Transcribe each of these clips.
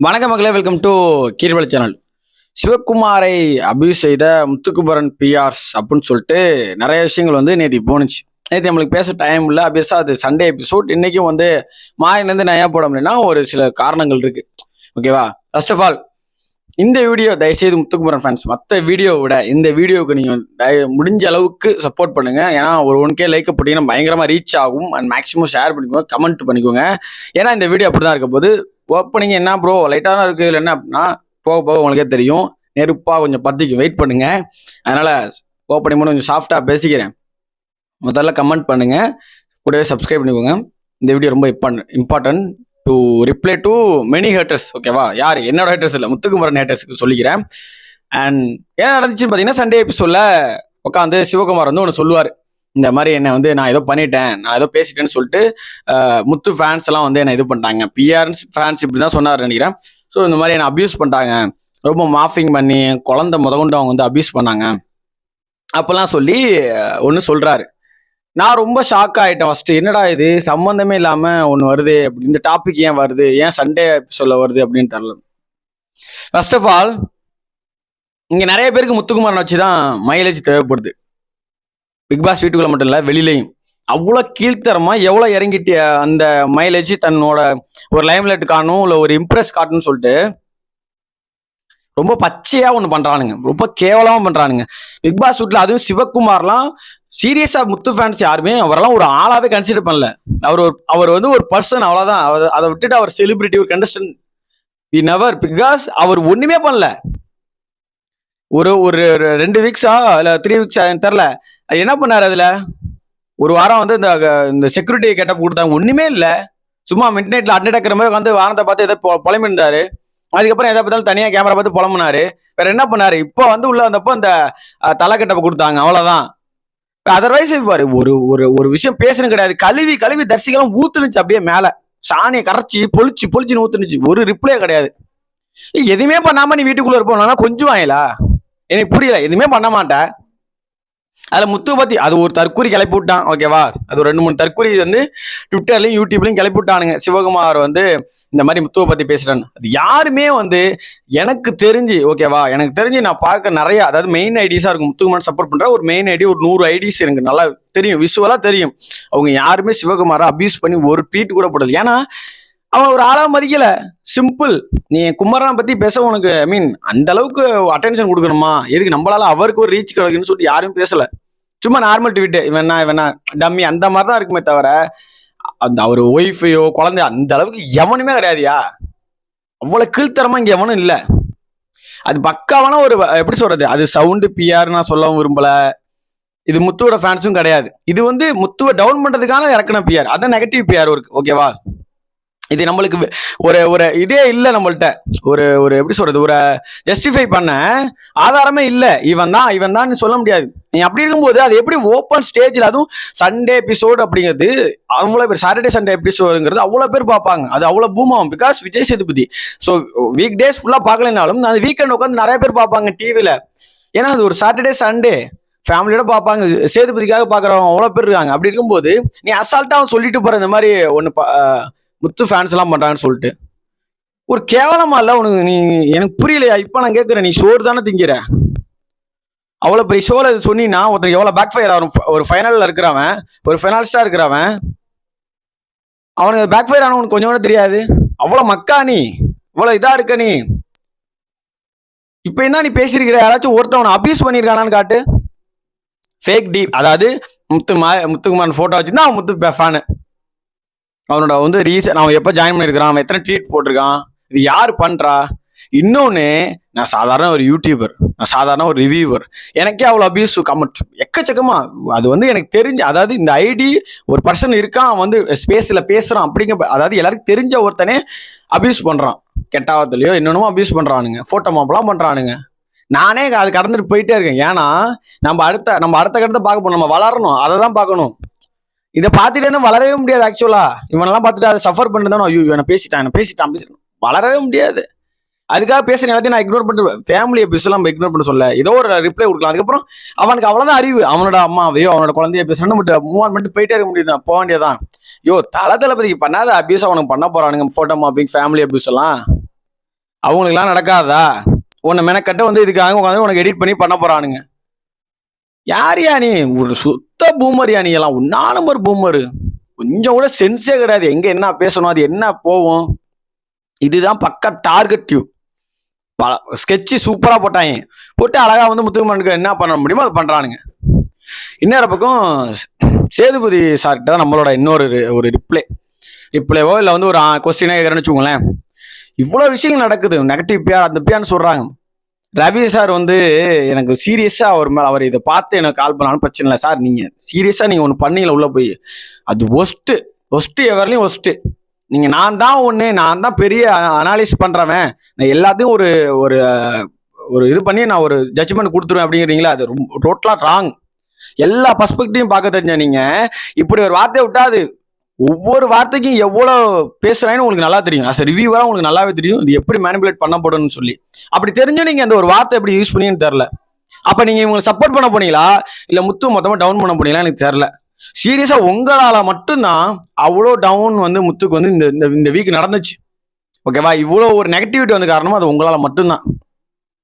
வணக்கம் மக்களே, welcome to கீழ்வழி channel. சிவகுமாரை abuse செய்த முத்துக்குமரன் பிஆர்ஸ் அப்படின்னு சொல்லிட்டு நிறைய விஷயங்கள் நேற்று போணுச்சு. நேற்று நம்மளுக்கு பேச டைம் இல்லை, அபியஸா அது சண்டே எபிசோட். இன்னைக்கும் மாயிலேருந்து நான் ஏன் போட முடியும்னா ஒரு சில காரணங்கள் இருக்கு. ஓகேவா? ஃபர்ஸ்ட் ஆஃப் ஆல் இந்த வீடியோ தயவுசெய்து முத்துக்குமரன் ஃபேன்ஸ் மற்ற வீடியோவை விட இந்த வீடியோவுக்கு நீங்கள் முடிஞ்ச அளவுக்கு சப்போர்ட் பண்ணுங்க. ஏன்னா ஒரு 1K லைக் போட்டீங்கன்னா பயங்கரமாக ரீச் ஆகும். அண்ட் மேக்ஸிமம் ஷேர் பண்ணிக்கோங்க, கமெண்ட் பண்ணிக்கோங்க. ஏன்னா இந்த வீடியோ அப்படி தான் இருக்க போது. ஓப்பனிங் என்ன ப்ரோ லைட்டாக தான் இருக்குது, இல்லை என்ன அப்படின்னா போக போக உங்களுக்கே தெரியும். நெருப்பாக கொஞ்சம் பத்திக்கும், வெயிட் பண்ணுங்க. அதனால ஓப்பனிங் மட்டும் கொஞ்சம் சாஃப்டாக பேசிக்கிறேன். முதல்ல கமெண்ட் பண்ணுங்க, கூடவே சப்ஸ்கிரைப் பண்ணிக்கோங்க. இந்த வீடியோ ரொம்ப important to reply to many haters. ஓகேவா? யார் என்னோட ஹேட்டர்ஸ் இல்லை, முத்துக்குமரன் ஹேட்டர்ஸ்க்கு சொல்லிக்கிறேன். அண்ட் என்ன நடந்துச்சுன்னு பார்த்தீங்கன்னா, சண்டே எபிசோட்ல உட்காந்து சிவகுமார் ஒன்று சொல்லுவார். இந்த மாதிரி என்னை நான் ஏதோ பண்ணிட்டேன், நான் ஏதோ பேசிட்டேன்னு சொல்லிட்டு முத்து ஃபேன்ஸ் எல்லாம் என்னை இது பண்ணிட்டாங்க. பிஆர் ஃபேன்ஸ் இப்படி தான் சொன்னார் நினைக்கிறேன். ஸோ இந்த மாதிரி என்னை அப்யூஸ் பண்ணிட்டாங்க, ரொம்ப மாஃபிங் பண்ணி குழந்தை முதற்கொண்டு அவங்க அப்யூஸ் பண்ணாங்க அப்பெல்லாம் சொல்லி ஒன்று சொல்றாரு. நான் ரொம்ப ஷாக் ஆகிட்டேன். ஃபர்ஸ்ட் என்னடா இது சம்மந்தமே இல்லாமல் ஒன்று வருது, அப்படி இந்த டாபிக் ஏன் வருது, ஏன் சண்டே சொல்ல வருது அப்படின்னு தெரியல. ஃபர்ஸ்ட் ஆஃப் ஆல் இங்கே நிறைய பேருக்கு முத்துக்குமாரன் வச்சு தான் மைலேஜ் தேவைப்படுது. பிக் பாஸ் வீட்டுக்குள்ள மட்டும் இல்லை, வெளியிலையும் அவ்வளோ கீழ்த்தரமா எவ்வளோ இறங்கிட்டு அந்த மைலேஜ் தன்னோட ஒரு லைம்லைட் காட்டணும், இல்லை ஒரு இம்ப்ரெஸ் காட்டணும்னு சொல்லிட்டு ரொம்ப பச்சையா ஒன்று பண்றானுங்க, ரொம்ப கேவலமா பண்றானுங்க பிக் பாஸ் வீட்டில். அதுவும் சிவகுமார்லாம் சீரியஸா முத்து ஃபேன்ஸ் யாருமே அவரெல்லாம் ஒரு ஆளாவே கன்சிடர் பண்ணல. அவர் ஒரு பர்சன், அவ்வளோதான். அதை விட்டுட்டு அவர் செலிபிரிட்டி, ஒரு கண்டஸ்டன்ட் வி நெவர். பிகாஸ் அவர் ஒண்ணுமே பண்ணல. ஒரு 2 வீக்ஸா இல்லை 3 வீக்ஸா தெரில என்ன பண்ணாரு. அதுல ஒரு வாரம் இந்த செக்யூரிட்டி கெட்டப் கொடுத்தாங்க, ஒண்ணுமே இல்லை. சும்மா மிட் நைட்ல அட்னடக்கிற மாதிரி வானத்தை பார்த்து எதை புலம்பிருந்தாரு. அதுக்கப்புறம் எதை பார்த்தாலும் தனியா கேமரா பார்த்து புலம்புனாரு. வேற என்ன பண்ணாரு? இப்போ உள்ள வந்தப்போ இந்த தலை கெட்டப்ப கொடுத்தாங்க, அவ்வளவுதான். அதர்வைஸ் ஒரு விஷயம் பேசணும் கிடையாது. கழுவி தரிசிக்கலாம் ஊத்துனுச்சு, அப்படியே மேல சாணியை கரைச்சி பொழிச்சுன்னு ஊத்துனுச்சு. ஒரு ரிப்ளே கிடையாது. எதுவுமே பண்ணாம நீ வீட்டுக்குள்ள இருப்போம்னா கொஞ்சம் வாங்கலா? எனக்கு புரியல. எதுவுமே பண்ண மாட்டேன். அதுல முத்து பத்தி அது ஒரு தற்கூரி கிளப்பி விட்டான். ஓகேவா? அது ஒரு 2-3 தற்கூரி ட்விட்டர்லயும் யூடியூப்லயும் கிளப்பி விட்டானுங்க. சிவகுமார் இந்த மாதிரி முத்துவை பத்தி பேசுறான்னு. அது யாருமே எனக்கு தெரிஞ்சு, ஓகேவா, எனக்கு தெரிஞ்சு நான் பார்க்க நிறைய, அதாவது மெயின் ஐடிஸா இருக்கும் முத்துக்குமார் சப்போர்ட் பண்ற ஒரு மெயின் ஐடி, ஒரு 100 ஐடிஸ் எனக்கு நல்லா தெரியும், விஷுவலா தெரியும். அவங்க யாருமே சிவகுமாரை அபியூஸ் பண்ணி ஒரு ட்வீட் கூட போடல. ஏன்னா அவன் ஒரு ஆளா மதிக்கல. சிம்பிள். நீ குமரனை பத்தி பேச உனக்கு அந்த அளவுக்கு அட்டென்ஷன் கொடுக்கணுமா? எதுக்கு? நம்மளால அவருக்கு ஒரு ரீச் கிடைக்குன்னு சொல்லிட்டு யாரும் பேசல. சும்மா நார்மல் ட்வீட், இவனா டம்மி அந்த மாதிரி தான் இருக்குமே தவிர அவர் ஒய்ஃபையோ குழந்தையோ அந்த அளவுக்கு எவனுமே கிடையாதுயா. அவ்வளவு கீழ்த்தரமா இங்க எவனும் இல்லை. அது பக்காவான ஒரு எப்படி சொல்றது, அது சவுண்டு பிஆர் நான் சொல்லவும் விரும்பல. இது முத்துவோட ஃபேன்ஸும் கிடையாது. இது முத்துவை டவுன் பண்றதுக்கான இறக்குன பிஆர், அதான் நெகட்டிவ் பிஆர் இருக்கு. ஓகேவா? இது நம்மளுக்கு ஒரு இதே இல்லை நம்மள்ட்ட. ஒரு எப்படி சொல்றது, ஒரு ஜஸ்டிஃபை பண்ண ஆதாரமே இல்லை. இவன் தான் சொல்ல முடியாது. நீ அப்படி இருக்கும்போது அது எப்படி ஓப்பன் ஸ்டேஜில், அதுவும் சண்டே எபிசோடு அப்படிங்கிறது அவ்வளோ பேர், சாட்டர்டே சண்டே எபிசோடுங்கிறது அவ்வளோ பேர் பார்ப்பாங்க. அது அவ்வளோ பூம் ஆகும். Because Vijay Sethupathi. So week days ஃபுல்லாக பார்க்கலனாலும் அந்த வீக்கெண்ட் உட்காந்து நிறைய பேர் பார்ப்பாங்க டிவியில். ஏன்னா அது ஒரு சாட்டர்டே சண்டே ஃபேமிலியோட பார்ப்பாங்க. சேதுபதிக்காக பார்க்குறவங்க அவ்வளோ பேர் இருக்காங்க. அப்படி இருக்கும்போது நீ அசால்ட்டாக சொல்லிட்டு போகிற இந்த மாதிரி ஒன்று முத்து ஃபேன்ஸ் எல்லாம் பண்றாங்கன்னு சொல்லிட்டு ஒரு கேவலமா இல்ல உனக்கு? நீ எனக்கு புரியலையா? இப்ப நான் கேட்கிறேன், நீ சோறு தானே திங்கிற? அவ்வளவு பெரிய ஷோல சொன்னீங்கன்னா ஒருத்தர் எவ்வளவு பேக் ஃபயர் ஆகும். ஒரு ஃபைனல்ல இருக்கிறவன், ஒரு ஃபைனலிஸ்டா இருக்கிறவன், அவனுக்கு பேக் ஃபயர் ஆன உனக்கு கொஞ்சம் கூட தெரியாது. அவ்வளவு மக்கா நீ, இவ்வளவு இதா இருக்க நீ. இப்ப என்ன நீ பேசியிருக்கிற? யாராச்சும் ஒருத்தவனை அபியூஸ் பண்ணிருக்கானான்னு காட்டு. ஃபேக் டீப், அதாவது முத்துக்குமார் போட்டோ வச்சுருந்தா அவன் முத்து ஃபேனு. அவனோட ரீசன், அவன் எப்போ ஜாயின் பண்ணியிருக்கிறான், அவன் எத்தனை ட்வீட் போட்டிருக்கான், இது யார் பண்ணுறா? இன்னொன்று, நான் சாதாரண ஒரு யூடியூபர், நான் சாதாரண ஒரு ரிவ்யூவர், எனக்கே அவ்வளோ அபியூஸ் கமெண்ட் எக்கச்சக்கமா. அது எனக்கு தெரிஞ்ச, அதாவது இந்த ஐடி ஒரு பர்சன் இருக்கான், அவன் ஸ்பேஸில் பேசுகிறான் அப்படிங்க, அதாவது எல்லாருக்கும் தெரிஞ்ச ஒருத்தனே அபியூஸ் பண்ணுறான். கெட்டாவத்துலையோ என்னென்னமோ அபியூஸ் பண்ணுறானுங்க, ஃபோட்டோ மாப்பெல்லாம் பண்ணுறானுங்க. நானே அது கடந்துட்டு போயிட்டே இருக்கேன். ஏன்னா நம்ம அடுத்த கட்டத்தை பார்க்க போகணும், நம்ம வளரணும், அதை தான் பார்க்கணும். இதை பார்த்துட்டு வளரவே முடியாது. ஆக்சுவலா இவனெல்லாம் பார்த்துட்டு அதை சஃபர் பண்ணிட்டு ஐயோ இவனை பேசிட்டான் வளரவே முடியாது. அதுக்காக பேசுற எல்லாத்தையும் நான் இக்னோர் பண்ணிட்டு, ஃபேமிலி எபிசோட்லாம் இக்னோர் பண்ண சொல்ல, ஏதோ ஒரு ரிப்ளை கொடுக்கலாம். அதுக்கப்புறம் அவனுக்கு அவ்வளோதான் அறிவு. அவனோட அம்மாவையோ அவனோட குழந்தைய பேசுறேன்னு மட்டும் மூவ் ஆன் பண்ணிட்டு போயிட்டே இருக்க முடியுது, போக வேண்டியதான். தளபதிக்கு பண்ணாத அபியூஸ் அவனுக்கு பண்ண போறானுங்க. ஃபோட்டோ மாப்பிங், ஃபேமிலி அபியூஸ் எல்லாம் அவங்களுக்குலாம் நடக்காதா? உன்னை மெனக்கட்ட வந்து இதுக்காக உட்காந்து உனக்கு எடிட் பண்ணி பண்ண போறானுங்க. யாரியா நீ? ஒரு சுத்த பூமரியா நீ எல்லாம்? ஒன்னா நம்பர் பூமரு. கொஞ்சம் கூட சென்ஸே கிடையாது. எங்க என்ன பேசணும், அது என்ன போவோம். இதுதான் பக்கா டார்கெட் டியூப். ஸ்கெட்சு சூப்பரா போட்டாங்க. போட்டு அழகா வந்து முத்துக்குமரனுக்கு என்ன பண்ண முடியுமோ அதை பண்றானுங்க. இன்னொரு பக்கம் சேதுபதி சார்கிட்ட தான் நம்மளோட இன்னொரு ஒரு ரிப்ளேவோ இல்லை வந்து ஒரு கொஸ்டினே கேட்குறேன்னு வச்சுக்கோங்களேன். இவ்வளோ விஷயங்கள் நடக்குது. நெகட்டிவ் பிஆர் அந்த பிஆர்னு சொல்றாங்க. ரவி சார் வந்து எனக்கு சீரியஸா அவர் இதை பார்த்து எனக்கு கால் பண்ணாலும் பிரச்சனை இல்லை சார். நீங்க சீரியஸா நீங்க ஒன்று பண்ணீங்களா உள்ள போய், அது ஒஸ்ட்டு எவர்லையும் ஒஸ்ட்டு. நீங்க நான் தான் பெரிய அனாலிஸ் பண்றவன், நான் எல்லாத்தையும் ஒரு ஒரு ஒரு இது பண்ணி நான் ஒரு ஜட்ஜ்மெண்ட் கொடுத்துருவேன் அப்படிங்கிறீங்களா? அது ரொம்ப டோட்டலா ராங். எல்லா பர்ஸ்பெக்டிவும் பார்க்க தெரிஞ்ச நீங்க இப்படி ஒரு வார்த்தையை விட்டாது. ஒவ்வொரு வார்த்தைக்கும் எவ்வளோ பேசுறாங்கன்னு உங்களுக்கு நல்லா தெரியும். அஸ் ரிவ்யூவரா உங்களுக்கு நல்லாவே தெரியும் இது எப்படி மேனிபுலேட் பண்ணப்படும்னு சொல்லி. அப்படி தெரிஞ்சும் நீங்க அந்த ஒரு வார்த்தை எப்படி யூஸ் பண்ணீங்கன்னு தெரியல. அப்ப நீங்க இவங்களை சப்போர்ட் பண்ண போனீங்களா இல்ல முத்து மொத்தமா டவுன் பண்ண போனீங்களா எனக்கு தெரியல. சீரியஸா உங்களால மட்டும்தான் அவ்வளோ டவுன் வந்து முத்துக்கு வந்து இந்த வீக் நடந்துச்சு. ஓகேவா? இவ்வளோ ஒரு நெகட்டிவிட்டி வந்து காரணமா அது உங்களால மட்டும்தான்.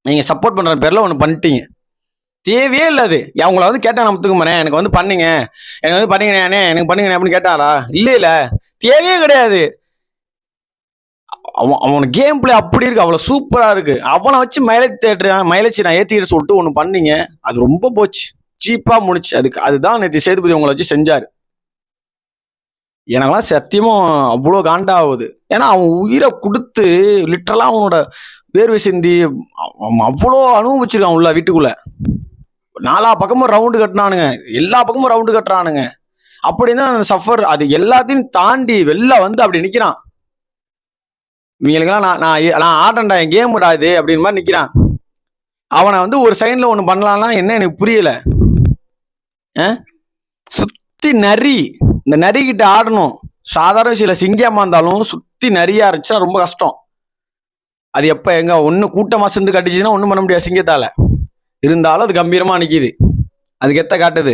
நீங்க சப்போர்ட் பண்ற பேர்ல ஒன்று பண்ணிட்டீங்க. தேவையே இல்லை அது. அவங்கள வந்து கேட்டான் முத்துக்குமரன் எனக்கு வந்து பண்ணுங்க, எனக்கு வந்து பண்ணுங்கண்ணே, எனக்கு பண்ணுங்கண்ணே அப்படின்னு கேட்டாரா? இல்ல தேவையே கிடையாது. அவன் கேம் பிளே அப்படி இருக்கு, அவ்வளோ சூப்பரா இருக்கு. அவனை வச்சு மைலேஜ் நான் ஏத்திக்கிட்டு சொல்லிட்டு ஒன்று பண்ணீங்க, அது ரொம்ப போச்சு, சீப்பா முடிச்சு. அதுதான் நேற்று சேதுபதி உங்களை வச்சு செஞ்சாரு. எனக்கெல்லாம் சத்தியமும் அவ்வளோ காண்டாகுது. ஏன்னா அவன் உயிரை கொடுத்து லிட்டரலா அவனோட வேர்வை சிந்தி அவ்வளோ அனுபவிச்சிருக்கான் உள்ள வீட்டுக்குள்ள. 4 பக்கமும் ரவுண்டு கட்டினானுங்க, எல்லா பக்கமும் ரவுண்டு கட்டுறானுங்க. அப்படிதான் சஃபர். அது எல்லாத்தையும் தாண்டி வெளில வந்து அப்படி நிக்கிறான். இவங்களுக்கெல்லாம் நான் ஆடண்டா, என் கேம் விடாது அப்படின்னு மாதிரி நிக்கிறான். அவனை வந்து ஒரு சைன்ல ஒன்று பண்ணலாம்னா என்ன எனக்கு புரியல. சுத்தி நரி, இந்த நரி கிட்ட ஆடணும். சாதாரண விஷயம் சிங்கமா இருந்தாலும் சுத்தி நரியா இருந்துச்சுன்னா ரொம்ப கஷ்டம். அது எப்ப எங்க ஒண்ணு கூட்டமா சேர்ந்து கட்டிச்சுன்னா ஒண்ணும் பண்ண முடியாது சிங்கத்தால. இருந்தாலும் அது கம்பீரமா நிக்குது, அது கெத்த காட்டுது.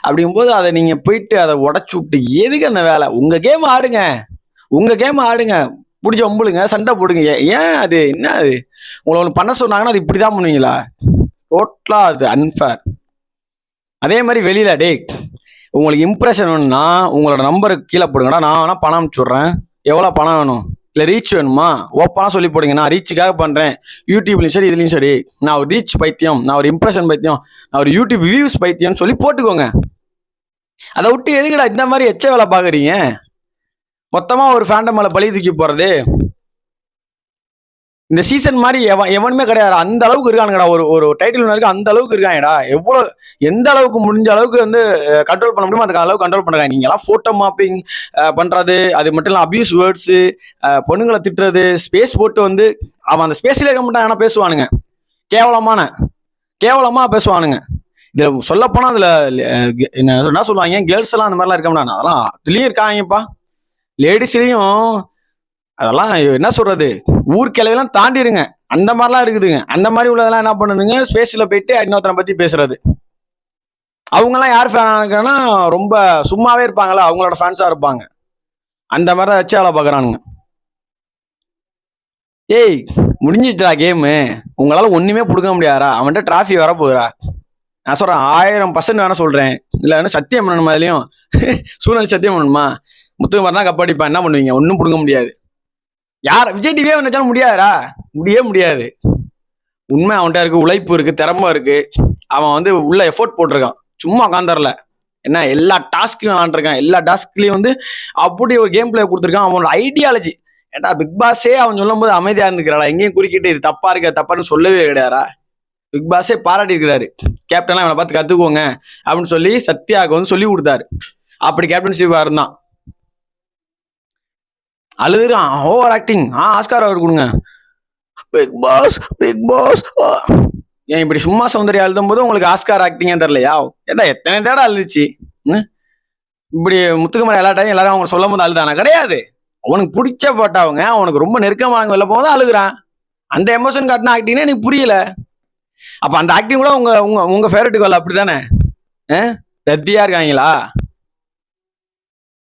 அப்படிங்கும்போது அதை நீங்க போயிட்டு அதை உடச்சு விட்டு எதுக்கு அந்த வேலை? உங்க கேம் ஆடுங்க, பிடிச்ச ஒம்புளுங்க, சண்டை போடுங்க. ஏன் அது என்ன? அது உங்களை ஒன்று பண்ண சொன்னாங்கன்னா அது இப்படிதான் பண்ணுவீங்களா? டோட்டலா அது அன்ஃபேர். அதே மாதிரி வெளியில உங்களுக்கு இம்ப்ரெஷன் வேணும்னா உங்களோட நம்பருக்கு கீழே போடுங்கடா, நான் வேணா பணம் அனுப்பிச்சுடுறேன். எவ்வளோ பணம் வேணும்? இல்லை ரீச் வேணுமா? ஓப்பனாக சொல்லி போடுங்க. நான் ரீச்சுக்காக பண்ணுறேன், யூடியூப்லையும் சரி இதுலையும் சரி. நான் ஒரு ரீச் பைத்தியம், நான் ஒரு இம்ப்ரெஷன் பைத்தியம், நான் ஒரு யூடியூப் வியூஸ் பைத்தியம்னு சொல்லி போட்டுக்கோங்க. அதை விட்டு எதுக்குடா இந்த மாதிரி எச்ச வேலை பார்க்குறீங்க? மொத்தமாக ஒரு ஃபேண்டம் மேலே பழி தூக்கி போகிறது இந்த சீசன் மாதிரி எவனுமே கிடையாது. அந்த அளவுக்கு இருக்கானுங்கடா. ஒரு டைட்டில் இருக்கு, அந்த அளவுக்கு இருக்காங்கடா. எந்த அளவுக்கு முடிஞ்ச அளவுக்கு வந்து கண்ட்ரோல் பண்ண முடியுமோ அந்த அளவுக்கு கண்ட்ரோல் பண்ணுறாங்க. நீங்களாம் ஃபோட்டோ மாப்பிங் பண்ணுறது, அது மட்டும் இல்லை அபியூஸ் வேர்ட்ஸு, பொண்ணுங்களை திட்டுறது, ஸ்பேஸ் போட்டு வந்து அவன் அந்த ஸ்பேஸ்லேயே இருக்க மாட்டான். ஏன்னா பேசுவானுங்க, கேவலமாக பேசுவானுங்க. இதில் சொல்லப்போனால் அதில் என்ன சொல்லுவாங்க, கேர்ள்ஸ் எல்லாம் அந்த மாதிரிலாம் இருக்க மாட்டாங்க. அதெல்லாம் அதுலேயும் இருக்காங்கப்பா, லேடிஸ்லேயும். அதெல்லாம் என்ன சொல்றது, ஊர்க்கிளையெல்லாம் தாண்டிடுங்க. அந்த மாதிரிலாம் இருக்குதுங்க. அந்த மாதிரி உள்ளதெல்லாம் என்ன பண்ணுதுங்க, ஸ்பேஸ்ல போயிட்டு இன்னொருத்தனை பத்தி பேசுறது. அவங்கெல்லாம் யார் ஃபேனா ரொம்ப சும்மாவே இருப்பாங்களா, அவங்களோட ஃபேன்ஸா இருப்பாங்க. அந்த மாதிரி தான் வச்சு வேலை பார்க்குறானுங்க. ஏய் முடிஞ்சிச்சுடா கேமு, உங்களால ஒண்ணுமே பிடுங்க முடியாதா? அவன்கிட்ட டிராஃபி வர போகுதா? நான் சொல்றேன் 1000% வேணா சொல்றேன். இல்லை சத்தியம் பண்ணணுமா? அதுலயும் சூழ்நிலை சத்தியம் பண்ணணுமா? முத்துக்குமார் தான் கப்படிப்பா, என்ன பண்ணுவீங்க? ஒன்றும் பிடுங்க முடியாது. யார் விஜய் டிவியே நினைச்சாலும் முடியாதுடா, முடியாது. உண்மை அவன்கிட்ட இருக்கு, உழைப்பு இருக்கு, திறமை இருக்கு. அவன் வந்து உள்ள எஃபோர்ட் போட்டிருக்கான், சும்மா உட்காந்துரல. என்ன எல்லா டாஸ்க்கும் விளாண்டுருக்கான், எல்லா டாஸ்க்லயும் வந்து அப்படி ஒரு கேம் பிளே கொடுத்துருக்கான். அவனோட ஐடியாலஜி ஏன்டா பிக் பாஸே அவன் சொல்லும் போது அமைதியா இருந்துக்கிறாடா, எங்கேயும் குறுக்கிட்டு இது தப்பா இருக்கு தப்பான்னு சொல்லவே கிடையாதா. பிக் பாஸே பாராட்டி இருக்கிறாரு. கேப்டனா அவனை பார்த்து கத்துக்கோங்க அப்படின்னு சொல்லி சத்யாவுக்கு வந்து சொல்லி கொடுத்தாரு. அப்படி கேப்டன்ஷிப்பா இருந்தான். அழுதுறான், ஓவர் ஆக்டிங். ஆஸ்கார் அவர் கொடுங்க. பிக் பாஸ் ஏன் இப்படி சும்மா சௌந்தர்யா எழுதும் போது உங்களுக்கு ஆஸ்கார் ஆக்டிங் தெரியலையா? ஏடா எத்தனை தேடா அழுதுச்சு. இப்படி முத்துக்குமரன் எல்லா டைம் எல்லாரும் அவங்க சொல்லும் போது அழுதானா? கிடையாது. அவனுக்கு பிடிச்ச போட்டவங்க, அவனுக்கு ரொம்ப நெருக்கமானவங்க வெளில போகும்போது அழுகுறான். அந்த எமோஷன் காட்டின ஆக்டிங்னா எனக்கு புரியல. அப்ப அந்த ஆக்டிங் கூட உங்க உங்க உங்க ஃபேவரட்டுக்கு வரல, அப்படித்தானே? தத்தியா இருக்காங்களா?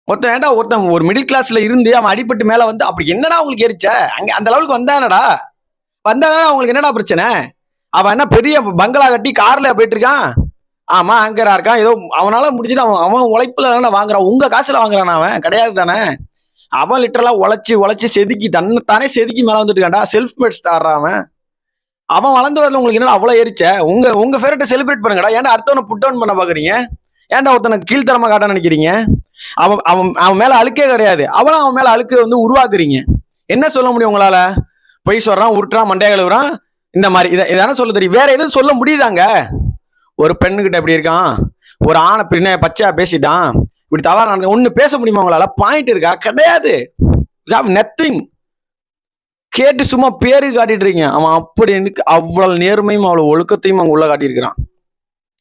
ஒருத்தன் ஒரு மிடில் கிளாஸ்ல இருந்து அவன் அடிபட்டு மேல வந்து அப்படி என்னடா உங்களுக்கு எரிச்ச? அங்க அந்த லெவலுக்கு வந்தானடா. வந்தாங்கன்னா அவங்களுக்கு என்னடா பிரச்சனை? அவன் என்ன பெரிய பங்களா கட்டி கார்ல போயிட்டு இருக்கான்? ஆமா ஆங்கரா இருக்கான். ஏதோ அவனால முடிஞ்சது அவன் அவன் உழைப்புல தானே வாங்குறான். உங்க காசுல வாங்குறான் அவன் கிடையாது தானே. அவன் லிட்டரலா உழைச்சு உழைச்சு செதுக்கி தானே செதுக்கி மேல வந்துட்டு இருக்கான்டா. செல்ஃப் மேட் ஸ்டார் அவன். அவன் வளர்ந்து வரல உங்களுக்கு என்ன அவ்வளவு ஏறிச்ச? உங்க உங்க ஃபேவரட்டை செலிப்ரேட் பண்ணுங்கடா. ஏன்டா அடுத்தவனை புட் டவுன் பண்ண பாக்குறீங்க? ஏன்டா ஒருத்தனை கீழ்த்தரமா காட்ட நினைக்கிறீங்க? அவன் அவன் அவன் மேல அழுக்கே கிடையாது. அவன் மேல அழுக்கு வந்து உருவாக்குறீங்க. என்ன சொல்ல முடியும் உங்களால? பொய் சொல்றான், உருட்டுறான், மண்டைய கழுவுறான், இந்த மாதிரி இதான சொல்ல தெரியும். வேற எதுவும் சொல்ல முடியுதாங்க? ஒரு பெண்ணுகிட்ட எப்படி இருக்கான், ஒரு ஆணை பின்ன பச்சையா பேசிட்டான், இப்படி தவறு நடந்து ஒண்ணு பேச முடியுமா உங்களால? பாயிண்ட் இருக்கா? கிடையாது. நத்திங். கேட்டு சும்மா பேரு காட்டிட்டு இருக்கீங்க. அவன் அப்படி அவ்வளவு நேர்மையும் அவ்வளவு ஒழுக்கத்தையும் அவங்க உள்ள காட்டியிருக்கிறான்.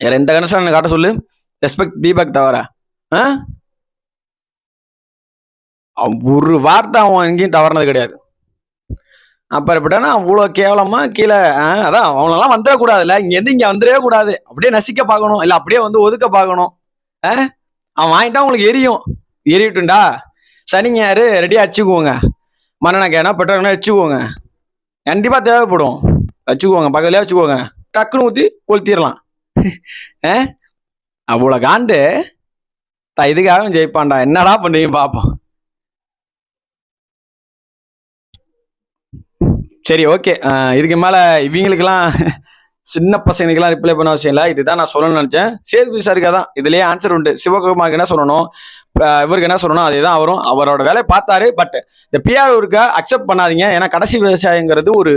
வேற எந்த கணேசன் காட்ட சொல்லு. ரெஸ்பெக்ட் தீபக் தவிர ஒரு வார்த்தை அவன் எங்கேயும் தவறுனது கிடையாது. அப்புறப்பட்டனா அவ்வளோ கேவலமா கீழே அதான் அவனெல்லாம் வந்துடக்கூடாதுல்ல. இங்கேருந்து இங்கே வந்துடவே கூடாது. அப்படியே நசிக்க பார்க்கணும், இல்லை அப்படியே வந்து ஒதுக்க பார்க்கணும். அவன் வாங்கிட்டா உங்களுக்கு எரியட்டும்டா. சனிங்க யாரு ரெடியாக வச்சுக்குவோங்க. மண்ணெண்ணெய் பெட்ரோல் வச்சுக்குவோங்க. கண்டிப்பா தேவைப்படும். வச்சுக்குவோங்க, பக்கத்துலேயே வச்சுக்குவோங்க. டக்குன்னு ஊற்றி கொளுத்திடலாம். அவ்வளோ காண்டு இதுக்காகவும் ஜெயிப்பான்டா. என்னடா பண்ணுவீங்க பார்ப்போம். சரி, ஓகே. இதுக்கு மேல இவங்களுக்கெல்லாம் சின்ன பசங்களுக்கெல்லாம் ரிப்ளை பண்ண அவசியம் இல்லை. இதுதான் நான் சொல்லணும்னு நினைச்சேன். சேதுபதி சாருக்கு தான் இதுலயே ஆன்சர் உண்டு. சிவகுமாருக்கு என்ன சொல்லணும், இவருக்கு என்ன சொல்லணும், அதேதான் வரும். அவரோட வேலையை பார்த்தாரு. பட் இந்த பிஆர்ஓருக்கு அக்செப்ட் பண்ணாதீங்க. ஏன்னா கடைசி விவசாயங்கிறது ஒரு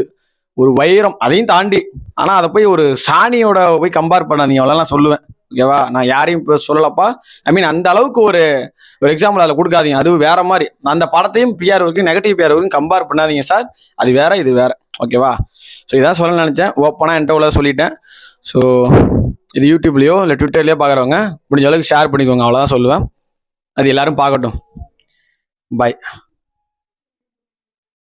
ஒரு வைரம், அதையும் தாண்டி. ஆனா அதை போய் ஒரு சாணியோட போய் கம்பேர் பண்ணாதீங்க, அவ்வளோ சொல்லுவேன். ஓகேவா? நான் யாரையும் இப்போ சொல்லலப்பா. ஐ மீன் அந்த அளவுக்கு ஒரு எக்ஸாம்பிள் அதில் கொடுக்காதீங்க. அது வேற மாதிரி. அந்த படத்தையும் பிஆர்ஓருக்கு நெகட்டிவ் பிஆர்ஓருக்கு கம்பேர் பண்ணாதீங்க சார். அது வேற, இது வேற. ஓகேவா? ஸோ இதான் சொல்ல நினைச்சேன். ஓப்பனாக என்கிட்ட உள்ள சொல்லிட்டேன். ஸோ இது யூடியூப்லேயோ இல்லை ட்விட்டர்லேயோ பார்க்குறவங்க முடிஞ்ச அளவுக்கு ஷேர் பண்ணிக்கோங்க. அவ்வளோதான் சொல்லுவேன். அது எல்லாரும் பார்க்கட்டும். பாய்.